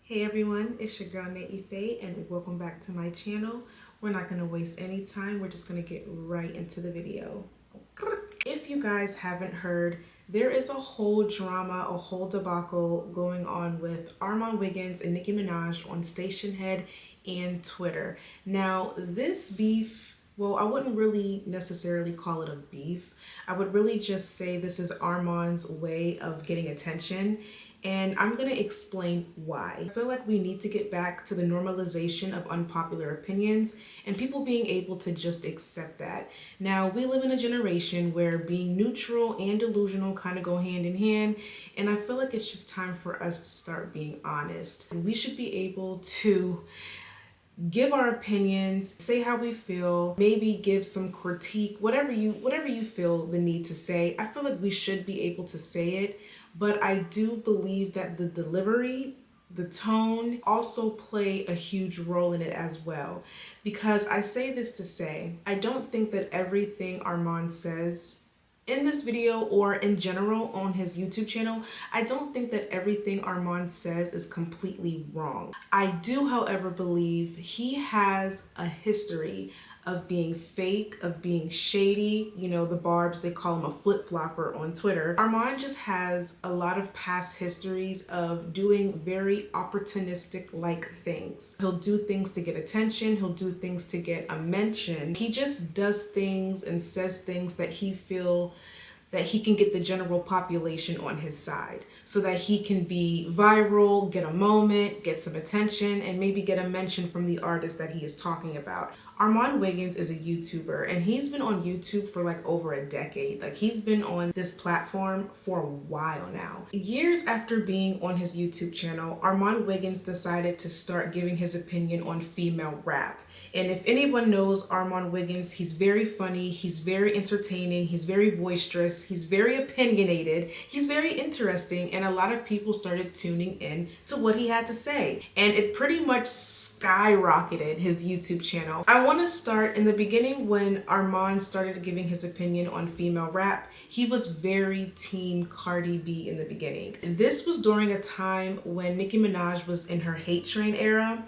Hey everyone, it's your girl Nicki and welcome back to my channel. We're not going to waste any time, we're just going to get right into the video. If you guys haven't heard, there is a whole drama, a whole debacle going on with Armon Wiggins and Nicki Minaj on Station Head and Twitter. Now, this beef, well, I wouldn't really necessarily call it a beef. I would really just say this is Armon's way of getting attention. And I'm going to explain why. I feel like we need to get back to the normalization of unpopular opinions and people being able to just accept that. Now, we live in a generation where being neutral and delusional kind of go hand in hand, and I feel like it's just time for us to start being honest. We should be able to give our opinions, say how we feel, maybe give some critique, whatever you feel the need to say. I feel like we should be able to say it, but I do believe that the delivery, the tone also play a huge role in it as well. Because I say this to say, I don't think that everything Armon says in this video or in general on his YouTube channel, I don't think that everything Armon says is completely wrong. I do, however, believe he has a history of being fake, of being shady. You know, the Barbs, they call him a flip-flopper on Twitter. Armon just has a lot of past histories of doing very opportunistic-like things. He'll do things to get attention. He'll do things to get a mention. He just does things and says things that he feels that he can get the general population on his side so that he can be viral, get a moment, get some attention, and maybe get a mention from the artist that he is talking about. Armon Wiggins is a YouTuber, and he's been on YouTube for like over a decade. Like, he's been on this platform for a while now. Years after being on his YouTube channel, Armon Wiggins decided to start giving his opinion on female rap. And if anyone knows Armon Wiggins, he's very funny, he's very entertaining, he's very boisterous, he's very opinionated, he's very interesting, and a lot of people started tuning in to what he had to say. And it pretty much skyrocketed his YouTube channel. I want to start in the beginning when Armon started giving his opinion on female rap. He was very team Cardi B in the beginning. This was during a time when Nicki Minaj was in her hate train era.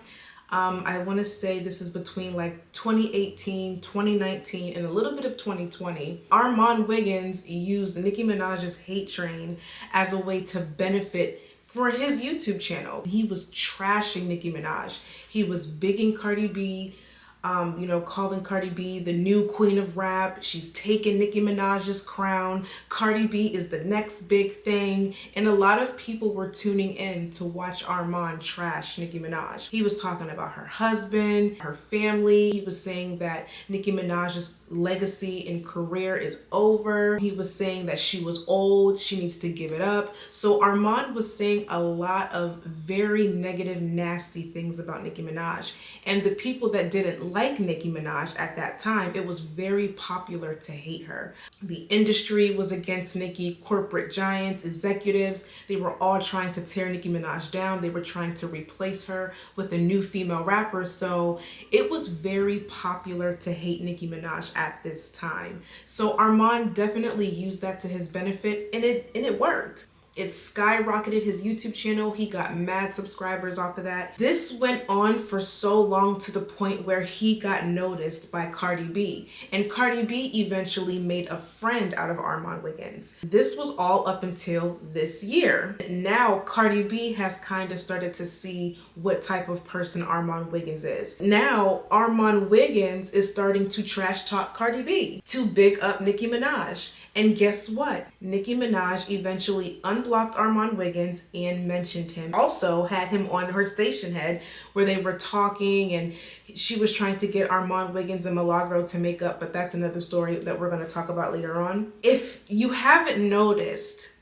I want to say this is between like 2018, 2019, and a little bit of 2020. Armon Wiggins used Nicki Minaj's hate train as a way to benefit for his YouTube channel. He was trashing Nicki Minaj. He was bigging Cardi B, calling Cardi B the new queen of rap. She's taken Nicki Minaj's crown. Cardi B is the next big thing. And a lot of people were tuning in to watch Armon trash Nicki Minaj. He was talking about her husband, her family. He was saying that Nicki Minaj's legacy and career is over. He was saying that she was old, she needs to give it up. So Armon was saying a lot of very negative, nasty things about Nicki Minaj. And the people that didn't like Nicki Minaj at that time, it was very popular to hate her. The industry was against Nicki, corporate giants, executives, they were all trying to tear Nicki Minaj down. They were trying to replace her with a new female rapper. So it was very popular to hate Nicki Minaj at this time. So Armon definitely used that to his benefit, and it worked. It skyrocketed his YouTube channel. He got mad subscribers off of that. This went on for so long to the point where he got noticed by Cardi B. And Cardi B eventually made a friend out of Armon Wiggins. This was all up until this year. Now Cardi B has kind of started to see what type of person Armon Wiggins is. Now Armon Wiggins is starting to trash talk Cardi B to big up Nicki Minaj. And guess what? Nicki Minaj eventually unblocked Armon Wiggins and mentioned him. Also had him on her Station Head where they were talking, and she was trying to get Armon Wiggins and Milagro to make up, but that's another story that we're going to talk about later on. If you haven't noticed,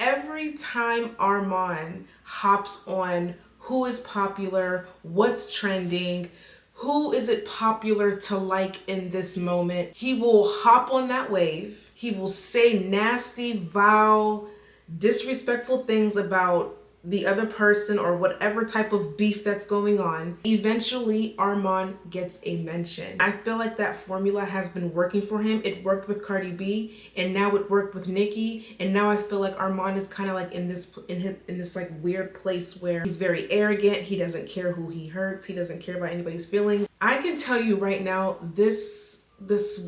every time Armon hops on who is popular, what's trending, who is it popular to like in this moment, he will hop on that wave. He will say nasty, vile, disrespectful things about the other person or whatever type of beef that's going on, eventually Armon gets a mention. I feel like that formula has been working for him. It worked with Cardi B, and now it worked with Nicki, and now I feel like Armon is kind of like in this like weird place where he's very arrogant. He doesn't care who he hurts. He doesn't care about anybody's feelings. I can tell you right now, this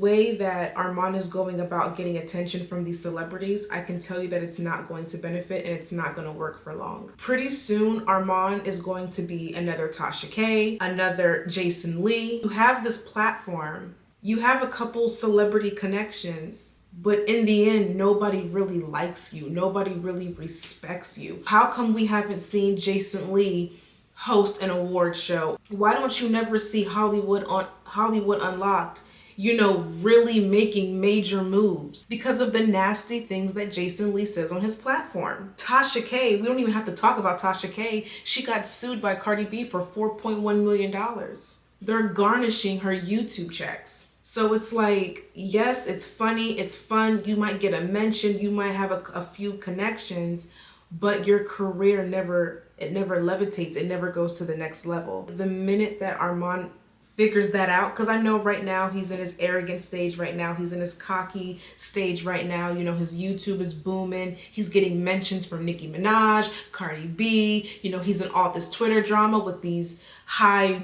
way that Armon is going about getting attention from these celebrities, I can tell you that it's not going to benefit and it's not going to work for long. Pretty soon, Armon is going to be another Tasha K, another Jason Lee. You have this platform, you have a couple celebrity connections, but in the end, nobody really likes you. Nobody really respects you. How come we haven't seen Jason Lee host an award show? Why don't you never see Hollywood Unlocked, you know, really making major moves? Because of the nasty things that Jason Lee says on his platform. Tasha K, we don't even have to talk about Tasha K. She got sued by Cardi B for $4.1 million. They're garnishing her YouTube checks. So it's like, yes, it's funny, it's fun, you might get a mention, you might have a few connections, but your career never levitates, it never goes to the next level. The minute that Armon figures that out, because I know right now he's in his arrogant stage right now, he's in his cocky stage right now, you know, his YouTube is booming, he's getting mentions from Nicki Minaj, Cardi B, you know, he's in all this Twitter drama with these high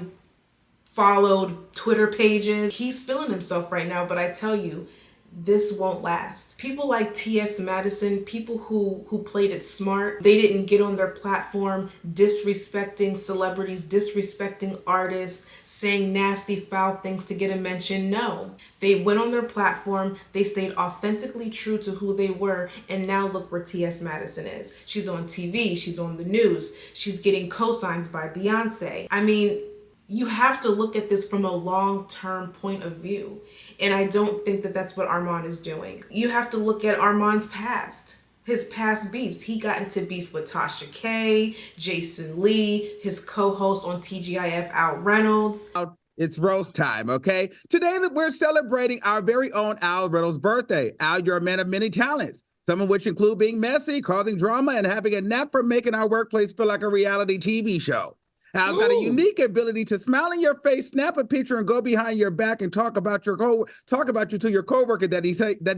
followed Twitter pages. He's feeling himself right now, but I tell you, this won't last. People like T.S. Madison, people who played it smart, they didn't get on their platform disrespecting celebrities, disrespecting artists, saying nasty, foul things to get a mention. No, they went on their platform, they stayed authentically true to who they were, and now look where T.S. Madison is. She's on TV, she's on the news, she's getting cosigns by Beyonce. I mean, you have to look at this from a long-term point of view. And I don't think that that's what Armon is doing. You have to look at Armon's past, his past beefs. He got into beef with Tasha K, Jason Lee, his co-host on TGIF, Al Reynolds. It's roast time, okay? Today that we're celebrating our very own Al Reynolds' birthday. Al, you're a man of many talents, some of which include being messy, causing drama, and having a knack for making our workplace feel like a reality TV show. Al's got a unique ability to smile in your face, snap a picture, and go behind your back and talk about you to your coworker that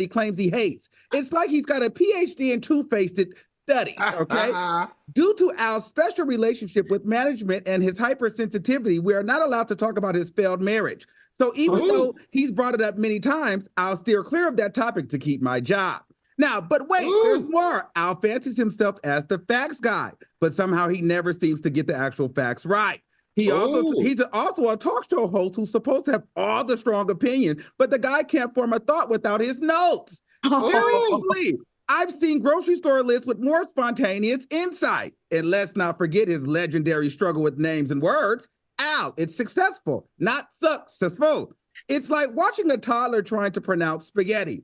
he claims he hates. It's like he's got a PhD in two-faced studies, okay? Due to Al's special relationship with management and his hypersensitivity, we are not allowed to talk about his failed marriage. So even though he's brought it up many times, I'll steer clear of that topic to keep my job. Now, but wait, there's more. Al fancies himself as the facts guy, but somehow he never seems to get the actual facts right. He's also a talk show host who's supposed to have all the strong opinion, but the guy can't form a thought without his notes. Seriously, I've seen grocery store lists with more spontaneous insight. And let's not forget his legendary struggle with names and words. Al, it's successful, not successful. It's like watching a toddler trying to pronounce spaghetti.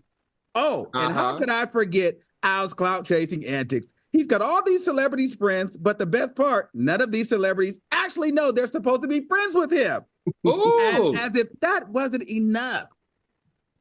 Oh, and how could I forget Al's clout-chasing antics? He's got all these celebrities friends, but the best part, none of these celebrities actually know they're supposed to be friends with him. And as if that wasn't enough,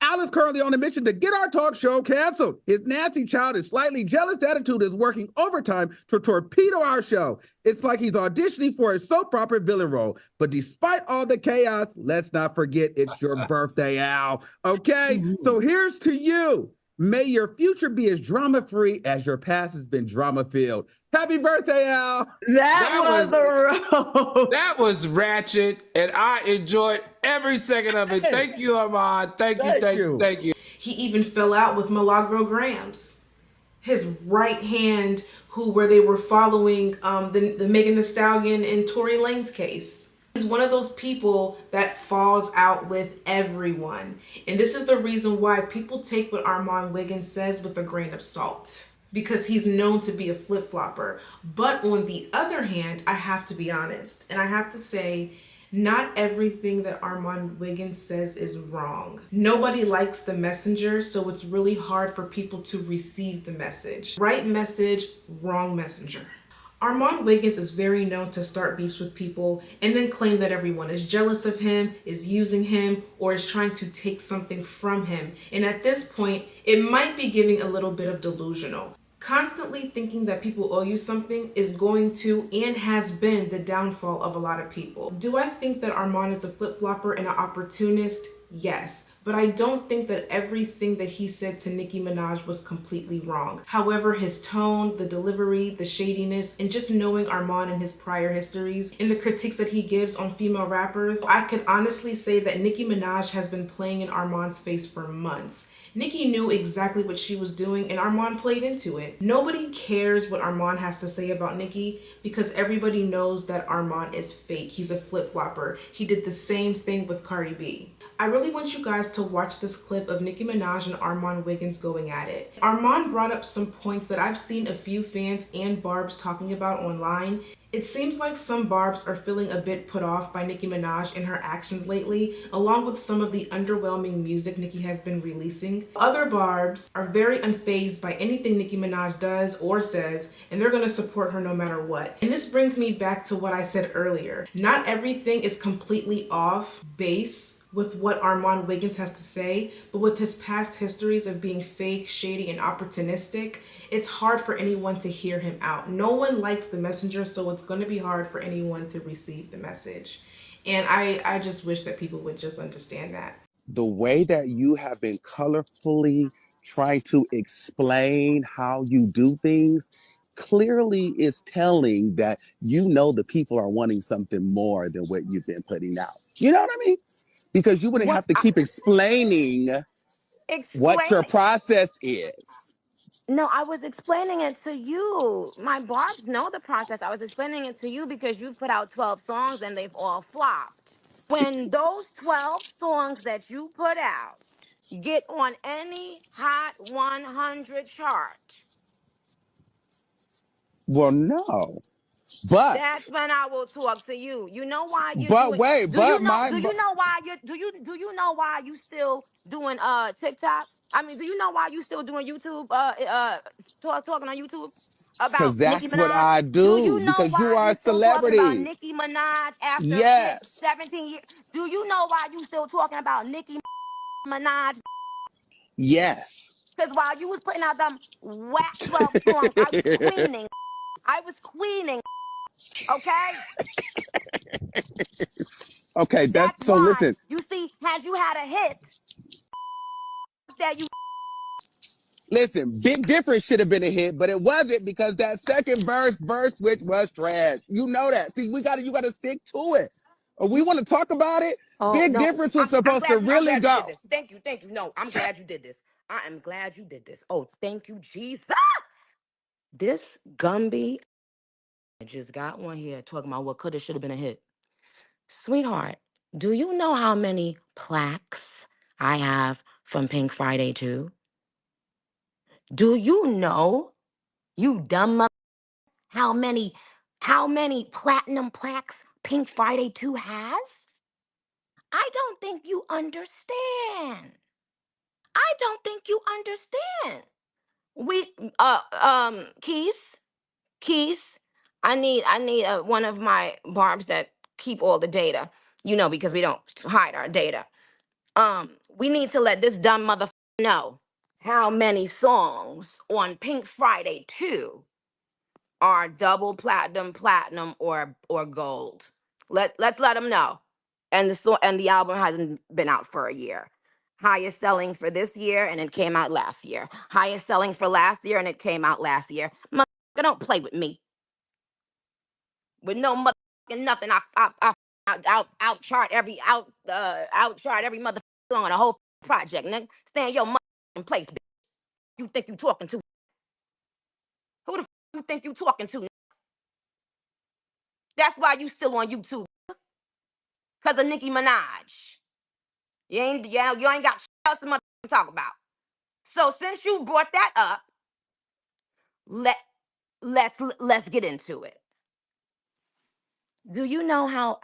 Al is currently on a mission to get our talk show canceled. His nasty, childish, slightly jealous attitude is working overtime to torpedo our show. It's like he's auditioning for a soap opera villain role. But despite all the chaos, let's not forget it's your birthday, Al. Okay? So here's to you. May your future be as drama-free as your past has been drama-filled. Happy birthday, Al. That was a roast. That was ratchet, and I enjoyed every second of it. Thank you, Armon. Thank you. He even fell out with Milagro Grams, his right hand, where they were following the Megan Thee Stallion and Tory Lanez case. He's one of those people that falls out with everyone. And this is the reason why people take what Armon Wiggins says with a grain of salt, because he's known to be a flip-flopper. But on the other hand, I have to be honest, and I have to say, not everything that Armon Wiggins says is wrong. Nobody likes the messenger, so it's really hard for people to receive the message. Right message, wrong messenger. Armon Wiggins is very known to start beefs with people and then claim that everyone is jealous of him, is using him, or is trying to take something from him. And at this point, it might be giving a little bit of delusional. Constantly thinking that people owe you something is going to and has been the downfall of a lot of people. Do I think that Armon is a flip-flopper and an opportunist? Yes. But I don't think that everything that he said to Nicki Minaj was completely wrong. However, his tone, the delivery, the shadiness, and just knowing Armon and his prior histories and the critiques that he gives on female rappers, I could honestly say that Nicki Minaj has been playing in Armon's face for months. Nicki knew exactly what she was doing and Armon played into it. Nobody cares what Armon has to say about Nicki because everybody knows that Armon is fake. He's a flip-flopper. He did the same thing with Cardi B. I really want you guys to watch this clip of Nicki Minaj and Armon Wiggins going at it. Armon brought up some points that I've seen a few fans and Barbs talking about online. It seems like some Barbs are feeling a bit put off by Nicki Minaj and her actions lately, along with some of the underwhelming music Nicki has been releasing. Other Barbs are very unfazed by anything Nicki Minaj does or says, and they're gonna support her no matter what. And this brings me back to what I said earlier. Not everything is completely off base with what Armon Wiggins has to say, but with his past histories of being fake, shady, and opportunistic, it's hard for anyone to hear him out. No one likes the messenger, so it's going to be hard for anyone to receive the message. And I just wish that people would just understand that. The way that you have been colorfully trying to explain how you do things clearly is telling that you know the people are wanting something more than what you've been putting out. You know what I mean? Because you wouldn't have to keep explaining what your process is. No, I was explaining it to you. My Barbs know the process. I was explaining it to you because you put out 12 songs and they've all flopped. When those 12 songs that you put out get on any Hot 100 chart, Well, no. But that's when I will talk to you. You know why you're but doing wait, do you but know my do you know why you're do you know why you still doing TikTok? I mean, do you know why you still doing YouTube talking on YouTube about because Nicki that's what Minaj? I Do do. you know Because you why are you a still talking about celebrity. Nicki Minaj after Yes. 17 years? Do you know why you still talking about Nicki Minaj? Yes. Because while you was putting out them whack 12 songs, I was queening. I was queening, okay? Okay, that's That's so why. listen. You see, had you had a hit that you Listen, Big Difference should have been a hit, but it wasn't because that second verse which was trash. You know that. See, you gotta stick to it. Or we want to talk about it. Oh Big no, Difference was supposed to I'm really glad you did go. this. Thank you. No, I'm glad you did this. I am glad you did this. Oh, thank you, Jesus. This Gumby just got one here talking about what could have should have been a hit. Sweetheart, do you know how many plaques I have from Pink Friday 2? Do you know, you dumb mother, how many platinum plaques Pink Friday 2 has? I don't think you understand. I don't think you understand. We Keys, I need one of my barbs that keep all the data. You know, because we don't hide our data. We need to let this dumb mother know how many songs on Pink Friday 2 are double platinum or gold. Let's let them know. And the album hasn't been out for a year. Highest selling for this year and it came out last year. Highest selling for last year and it came out last year. Motherfucker, don't play with me. With no motherfucking nothing. Out chart every motherfucking song on a whole project. Nigga, stay in your motherfucking place. Bitch. You think you talking to? Who the you think you talking to? That's why you still on YouTube. Cause of Nicki Minaj. You ain't got shit else to motherfucking talk about. So since you brought that up, let let's get into it. Do you know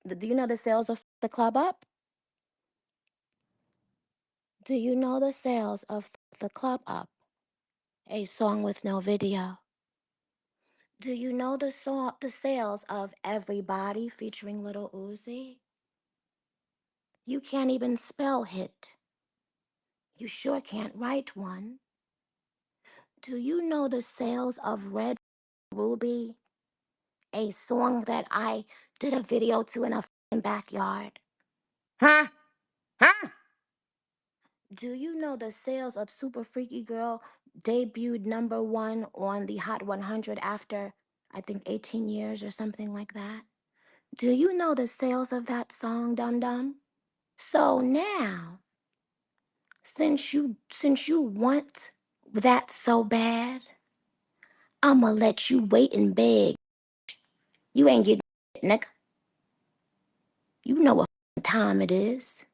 do you know the sales of the club up? Do you know the sales of the club up? A song with no video. Do you know the sales of Everybody featuring Little Uzi? You can't even spell hit. You sure can't write one. Do you know the sales of Red Ruby? A song that I did a video to in a backyard. Huh? Huh? Do you know the sales of Super Freaky Girl debuted #1 on the Hot 100 after, I think, 18 years or something like that? Do you know the sales of that song, Dum Dum? So now, since you want that so bad, I'ma let you wait and beg. You ain't getting it, nigga. You know what time it is.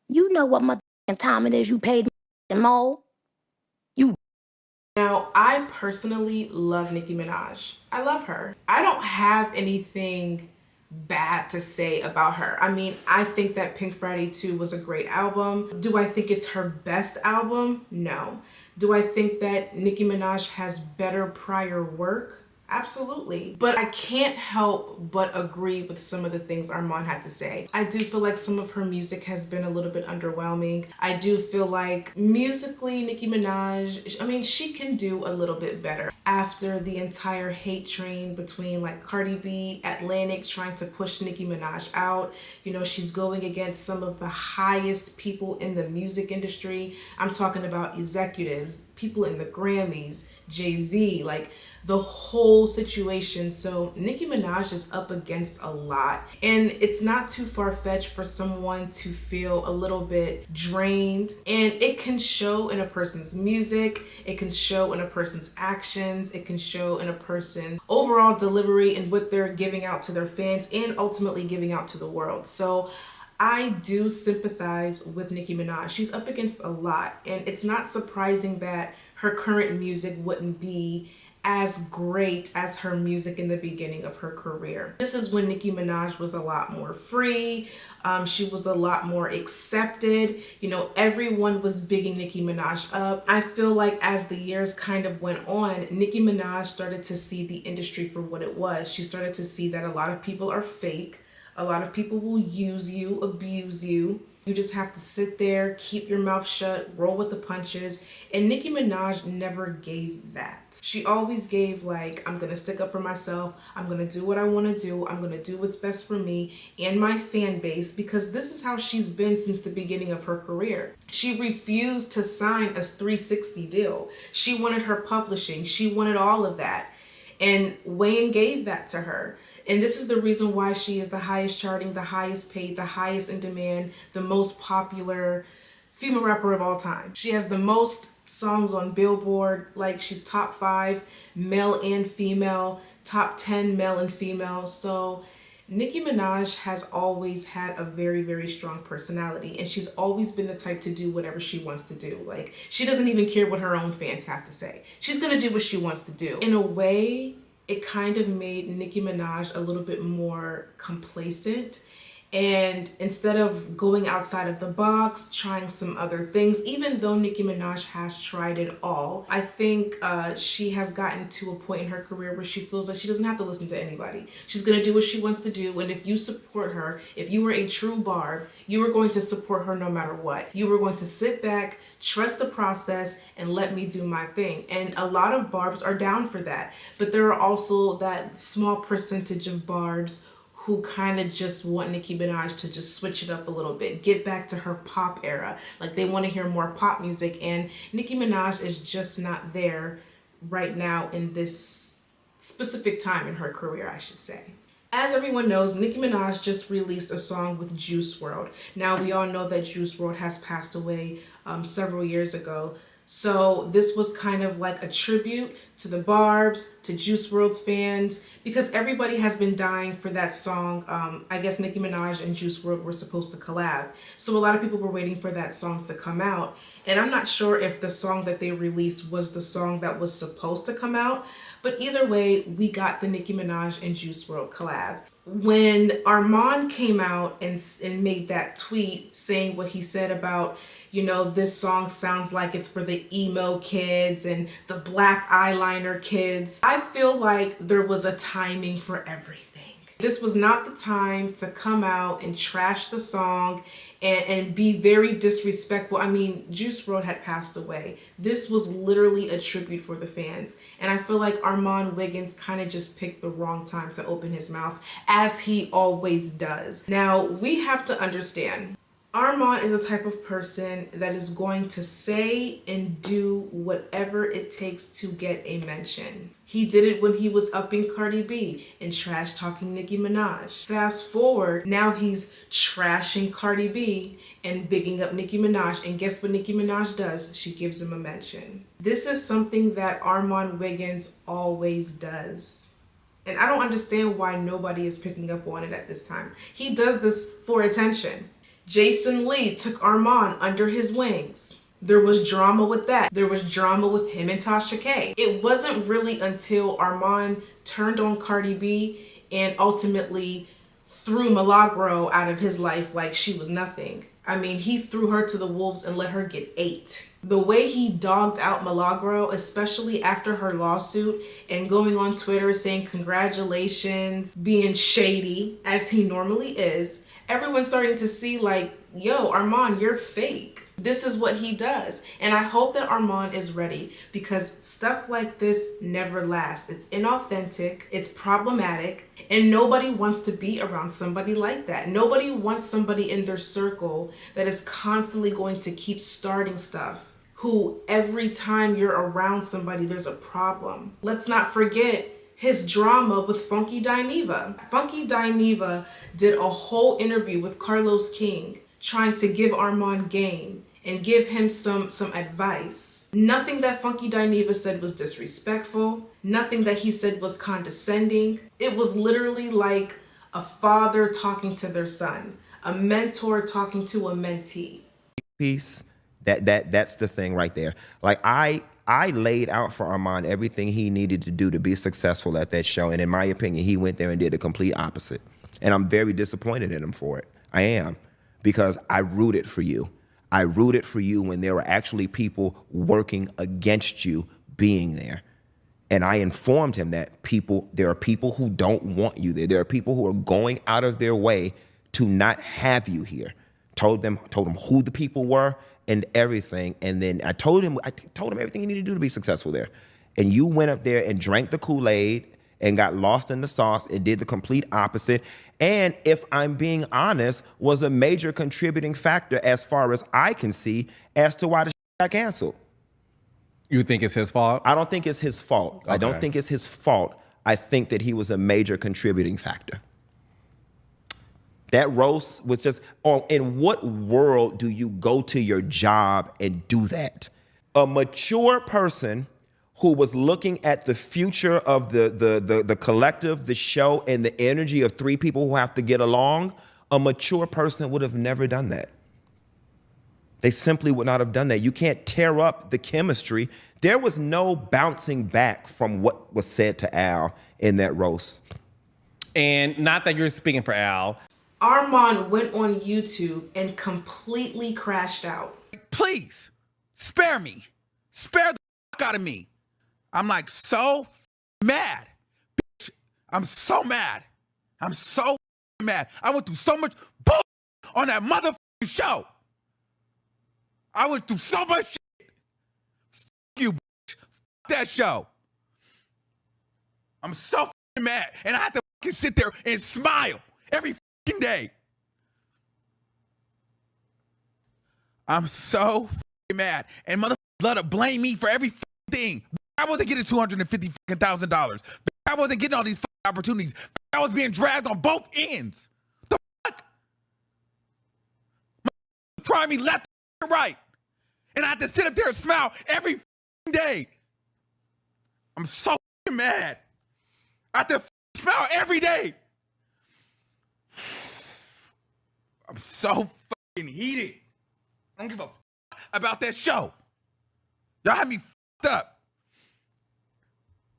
You know what motherfucking time it is. You paid the mole. You. Now, I personally love Nicki Minaj. I love her. I don't have anything bad to say about her. I mean, I think that Pink Friday 2 was a great album. Do I think it's her best album? No. Do I think that Nicki Minaj has better prior work? Absolutely. But I can't help but agree with some of the things Armon had to say. I do feel like some of her music has been a little bit underwhelming. I do feel like musically, Nicki Minaj, I mean, she can do a little bit better. After the entire hate train between like Cardi B, Atlantic trying to push Nicki Minaj out, you know, she's going against some of the highest people in the music industry. I'm talking about executives, people in the Grammys, Jay-Z, like the whole situation. So Nicki Minaj is up against a lot, and it's not too far-fetched for someone to feel a little bit drained, and it can show in a person's music, it can show in a person's actions, it can show in a person's overall delivery and what they're giving out to their fans and ultimately giving out to the world. So I do sympathize with Nicki Minaj. She's up against a lot, and it's not surprising that her current music wouldn't be as great as her music in the beginning of her career. This is when Nicki Minaj was a lot more free. She was a lot more accepted. You know, everyone was bigging Nicki Minaj up. I feel like as the years kind of went on, Nicki Minaj started to see the industry for what it was. She started to see that a lot of people are fake. A lot of people will use you, abuse you. You just have to sit there, keep your mouth shut, roll with the punches. And Nicki Minaj never gave that. She always gave like, I'm gonna stick up for myself. I'm gonna do what I wanna do. I'm gonna do what's best for me and my fan base, because this is how she's been since the beginning of her career. She refused to sign a 360 deal. She wanted her publishing. She wanted all of that. And Wayne gave that to her. And this is the reason why she is the highest charting, the highest paid, the highest in demand, the most popular female rapper of all time. She has the most songs on Billboard, like she's top 5 male and female, top 10 male and female. So Nicki Minaj has always had a very, very strong personality, and she's always been the type to do whatever she wants to do. Like, she doesn't even care what her own fans have to say. She's gonna do what she wants to do. In a way, it kind of made Nicki Minaj a little bit more complacent. And instead of going outside of the box, trying some other things, even though Nicki Minaj has tried it all, I think she has gotten to a point in her career where she feels like she doesn't have to listen to anybody. She's gonna do what she wants to do, and if you support her, if you were a true Barb, you were going to support her no matter what. You were going to sit back, trust the process, and let me do my thing. And a lot of Barbs are down for that, but there are also that small percentage of Barbs who kind of just want Nicki Minaj to just switch it up a little bit, get back to her pop era. Like, they want to hear more pop music, and Nicki Minaj is just not there right now in this specific time in her career, I should say. As everyone knows, Nicki Minaj just released a song with Juice WRLD. Now, we all know that Juice WRLD has passed away several years ago. So this was kind of like a tribute to the Barbs, to Juice WRLD's fans, because everybody has been dying for that song. I guess Nicki Minaj and Juice WRLD were supposed to collab. So a lot of people were waiting for that song to come out. And I'm not sure if the song that they released was the song that was supposed to come out. But either way, we got the Nicki Minaj and Juice WRLD collab. When Armon came out and made that tweet saying what he said about, you know, this song sounds like it's for the emo kids and the black eyeliner kids, I feel like there was a timing for everything. This was not the time to come out and trash the song and be very disrespectful. I mean, Juice WRLD had passed away. This was literally a tribute for the fans. And I feel like Armon Wiggins kind of just picked the wrong time to open his mouth, as he always does. Now, we have to understand, Armon is a type of person that is going to say and do whatever it takes to get a mention. He did it when he was upping Cardi B and trash talking Nicki Minaj. Fast forward, now he's trashing Cardi B and bigging up Nicki Minaj. And guess what Nicki Minaj does? She gives him a mention. This is something that Armon Wiggins always does. And I don't understand why nobody is picking up on it at this time. He does this for attention. Jason Lee took Armon under his wings. There was drama with that. There was drama with him and Tasha K. It wasn't really until Armon turned on Cardi B and ultimately threw Milagro out of his life like she was nothing. I mean, he threw her to the wolves and let her get ate. The way he dogged out Milagro, especially after her lawsuit, and going on Twitter saying congratulations, being shady as he normally is, everyone's starting to see like, yo, Armon, you're fake. This is what he does. And I hope that Armon is ready, because stuff like this never lasts. It's inauthentic, it's problematic, and nobody wants to be around somebody like that. Nobody wants somebody in their circle that is constantly going to keep starting stuff, who every time you're around somebody, there's a problem. Let's not forget his drama with Funky Dineva. Funky Dineva did a whole interview with Carlos King trying to give Armon game and give him some advice. Nothing that Funky Dineva said was disrespectful. Nothing that he said was condescending. It was literally like a father talking to their son, a mentor talking to a mentee. Piece, that's the thing right there. Like I laid out for Armon everything he needed to do to be successful at that show, and in my opinion, he went there and did the complete opposite. And I'm very disappointed in him for it. I am, because I rooted for you. I rooted for you when there were actually people working against you being there. And I informed him that there are people who don't want you there. There are people who are going out of their way to not have you here. Told him who the people were and everything. And then I told him everything he needed to do to be successful there. And you went up there and drank the Kool-Aid and got lost in the sauce and did the complete opposite. And if I'm being honest, was a major contributing factor, as far as I can see, as to why the got canceled. You think it's his fault? I don't think it's his fault. Okay. I don't think it's his fault. I think that he was a major contributing factor. That roast was just, in what world do you go to your job and do that? A mature person who was looking at the future of the collective, the show, and the energy of three people who have to get along, a mature person would have never done that. They simply would not have done that. You can't tear up the chemistry. There was no bouncing back from what was said to Al in that roast. And not that you're speaking for Al. Armon went on YouTube and completely crashed out. Please, spare me. Spare the fuck out of me. I'm like so mad. Bitch, I'm so mad. I'm so mad. I went through so much bull on that motherfucking show. I went through so much shit. Fuck you, bitch. Fuck that show. I'm so mad. And I have to fucking sit there and smile every fucking day. I'm so mad. And motherfuckers love to blame me for every thing. I wasn't getting $250,000. I wasn't getting all these opportunities. I was being dragged on both ends. The fuck? Try me left and right. And I have to sit up there and smile every day. I'm so mad. I have to smile every day. I'm so fucking heated. I don't give a fuck about that show. Y'all had me fucked up.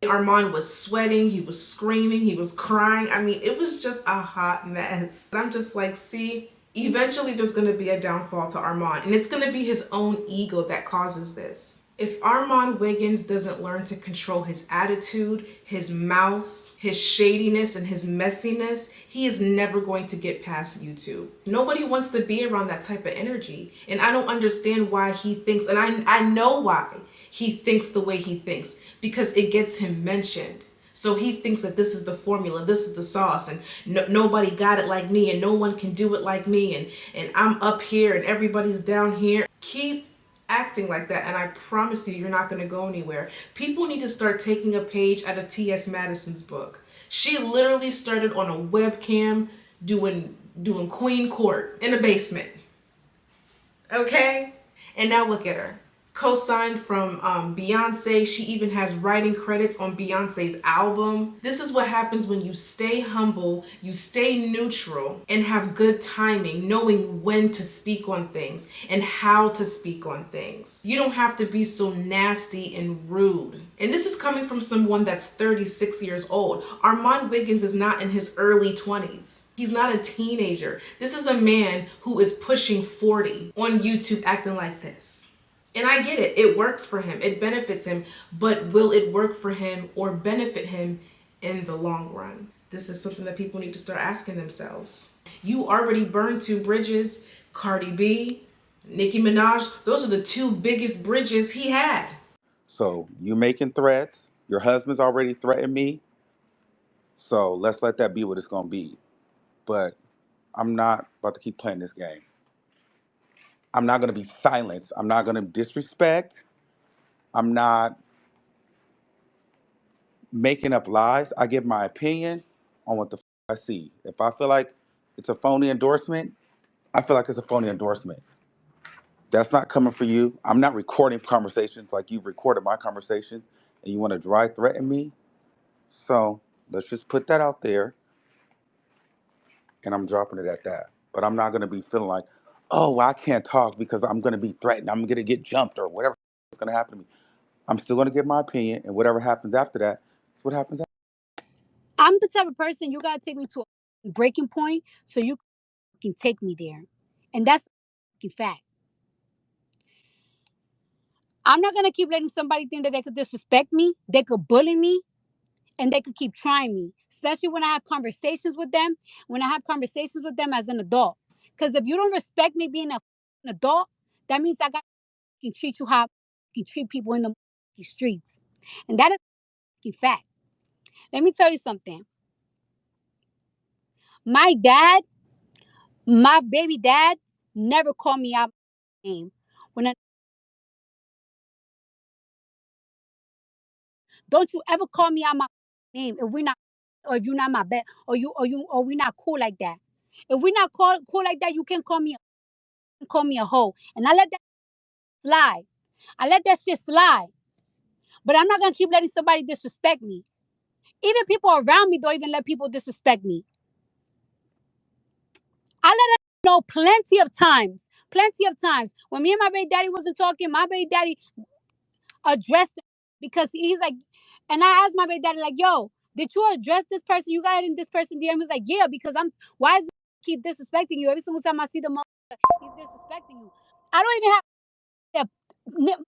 Armon was sweating, he was screaming, he was crying. I mean, it was just a hot mess. I'm just like, see, eventually there's gonna be a downfall to Armon, and it's gonna be his own ego that causes this. If Armon Wiggins doesn't learn to control his attitude, his mouth, his shadiness and his messiness, he is never going to get past YouTube. Nobody wants to be around that type of energy. And I don't understand why he thinks, and I know why he thinks the way he thinks, because it gets him mentioned. So he thinks that this is the formula, this is the sauce, and nobody got it like me, and no one can do it like me, and I'm up here and everybody's down here. Keep acting like that, and I promise you, you're not going to go anywhere. People need to start taking a page out of T.S. Madison's book. She literally started on a webcam doing Queen Court in a basement. Okay? And now look at her. Co-signed from Beyonce. She even has writing credits on Beyonce's album. This is what happens when you stay humble, you stay neutral, and have good timing, knowing when to speak on things and how to speak on things. You don't have to be so nasty and rude. And this is coming from someone that's 36 years old. Armon Wiggins is not in his early 20s. He's not a teenager. This is a man who is pushing 40 on YouTube acting like this. And I get it. It works for him. It benefits him. But will it work for him or benefit him in the long run? This is something that people need to start asking themselves. You already burned 2 bridges. Cardi B, Nicki Minaj, those are the 2 biggest bridges he had. So you making threats. Your husband's already threatened me. So let's let that be what it's going to be. But I'm not about to keep playing this game. I'm not going to be silenced. I'm not going to disrespect. I'm not making up lies. I give my opinion on what the I see. If I feel like it's a phony endorsement, I feel like it's a phony endorsement. That's not coming for you. I'm not recording conversations like you've recorded my conversations and you want to dry threaten me. So let's just put that out there and I'm dropping it at that. But I'm not going to be feeling like, oh, well, I can't talk because I'm going to be threatened. I'm going to get jumped or whatever is going to happen to me. I'm still going to give my opinion, and whatever happens after that is what happens. I'm the type of person you gotta take me to a breaking point so you can take me there, and that's a fact. I'm not gonna keep letting somebody think that they could disrespect me, they could bully me, and they could keep trying me. Especially when I have conversations with them, as an adult. Because if you don't respect me being an adult, that means I got to treat you how I can treat people in the streets, and that is a fact. Let me tell you something. My dad, my baby dad, never called me out my name. When I, don't you ever call me out my name if we're not, or if you're not my best, or we not cool like that. If we're not cool like that, you can call me a hoe, and I let that slide. I let that shit slide. But I'm not gonna keep letting somebody disrespect me. Even people around me don't even let people disrespect me. I let her know plenty of times. Plenty of times. When me and my baby daddy wasn't talking, my baby daddy addressed it because he's like, and I asked my baby daddy, like, yo, did you address this person? You got in this person DM? He was like, yeah, because why is he keep disrespecting you? Every single time I see the mother, he's disrespecting you. I don't even have to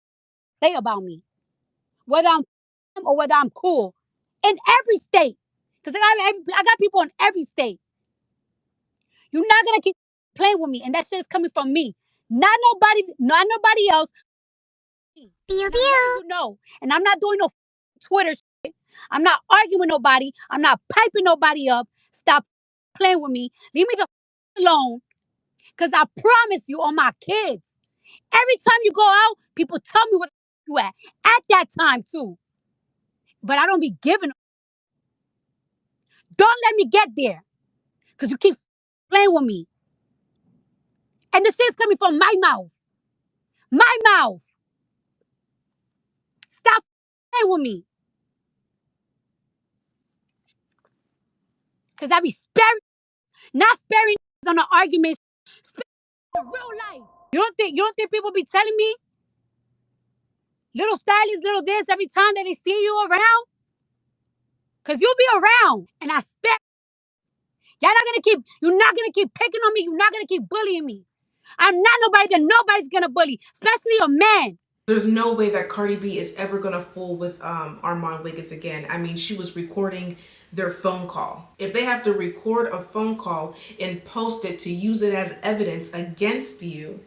say about me, whether I'm or whether I'm cool, in every state. Because I got people in every state. You're not going to keep playing with me, and that shit is coming from me. Not nobody else. Pew, pew. You know. And I'm not doing no Twitter shit. I'm not arguing with nobody. I'm not piping nobody up. Stop playing with me. Leave me the alone. Because I promise you on my kids. Every time you go out, people tell me where you at. At that time, too. But I don't be giving. Don't let me get there. Because you keep playing with me. And the shit is coming from my mouth. My mouth. Stop playing with me. Because I be sparing, not sparing on an argument, sparing in real life. You don't think people be telling me little stylies, little this every time that they see you around? Because you'll be around and I spare. You're not gonna keep picking on me. You're not gonna keep bullying me. I'm not nobody that nobody's gonna bully, especially a man. There's no way that Cardi B is ever gonna fool with Armon Wiggins again. I mean, she was recording their phone call. If they have to record a phone call and post it to use it as evidence against you,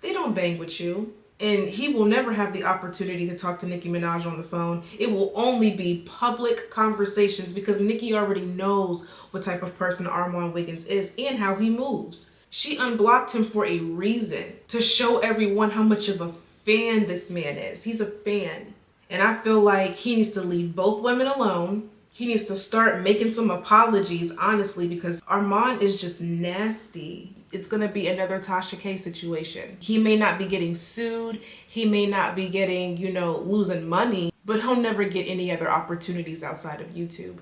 they don't bang with you. And he will never have the opportunity to talk to Nicki Minaj on the phone. It will only be public conversations because Nicki already knows what type of person Armon Wiggins is and how he moves. She unblocked him for a reason, to show everyone how much of a fan this man is. He's a fan. And I feel like he needs to leave both women alone. He needs to start making some apologies, honestly, because Armon is just nasty. It's gonna be another Tasha K situation. He may not be getting sued. He may not be getting, losing money, but he'll never get any other opportunities outside of YouTube.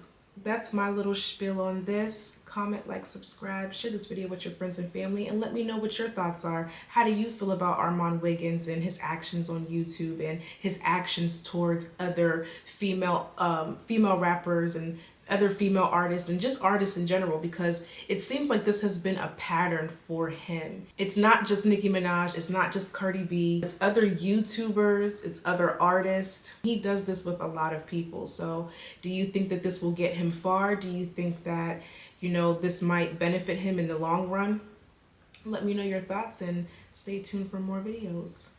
That's my little spiel on this. Comment, like, subscribe, share this video with your friends and family, and let me know what your thoughts are. How do you feel about Armon Wiggins and his actions on YouTube and his actions towards other female rappers and other female artists and just artists in general? Because it seems like this has been a pattern for him. It's not just Nicki Minaj, it's not just Cardi B, it's other YouTubers, it's other artists. He does this with a lot of people. So do you think that this will get him far? Do you think that, this might benefit him in the long run? Let me know your thoughts and stay tuned for more videos.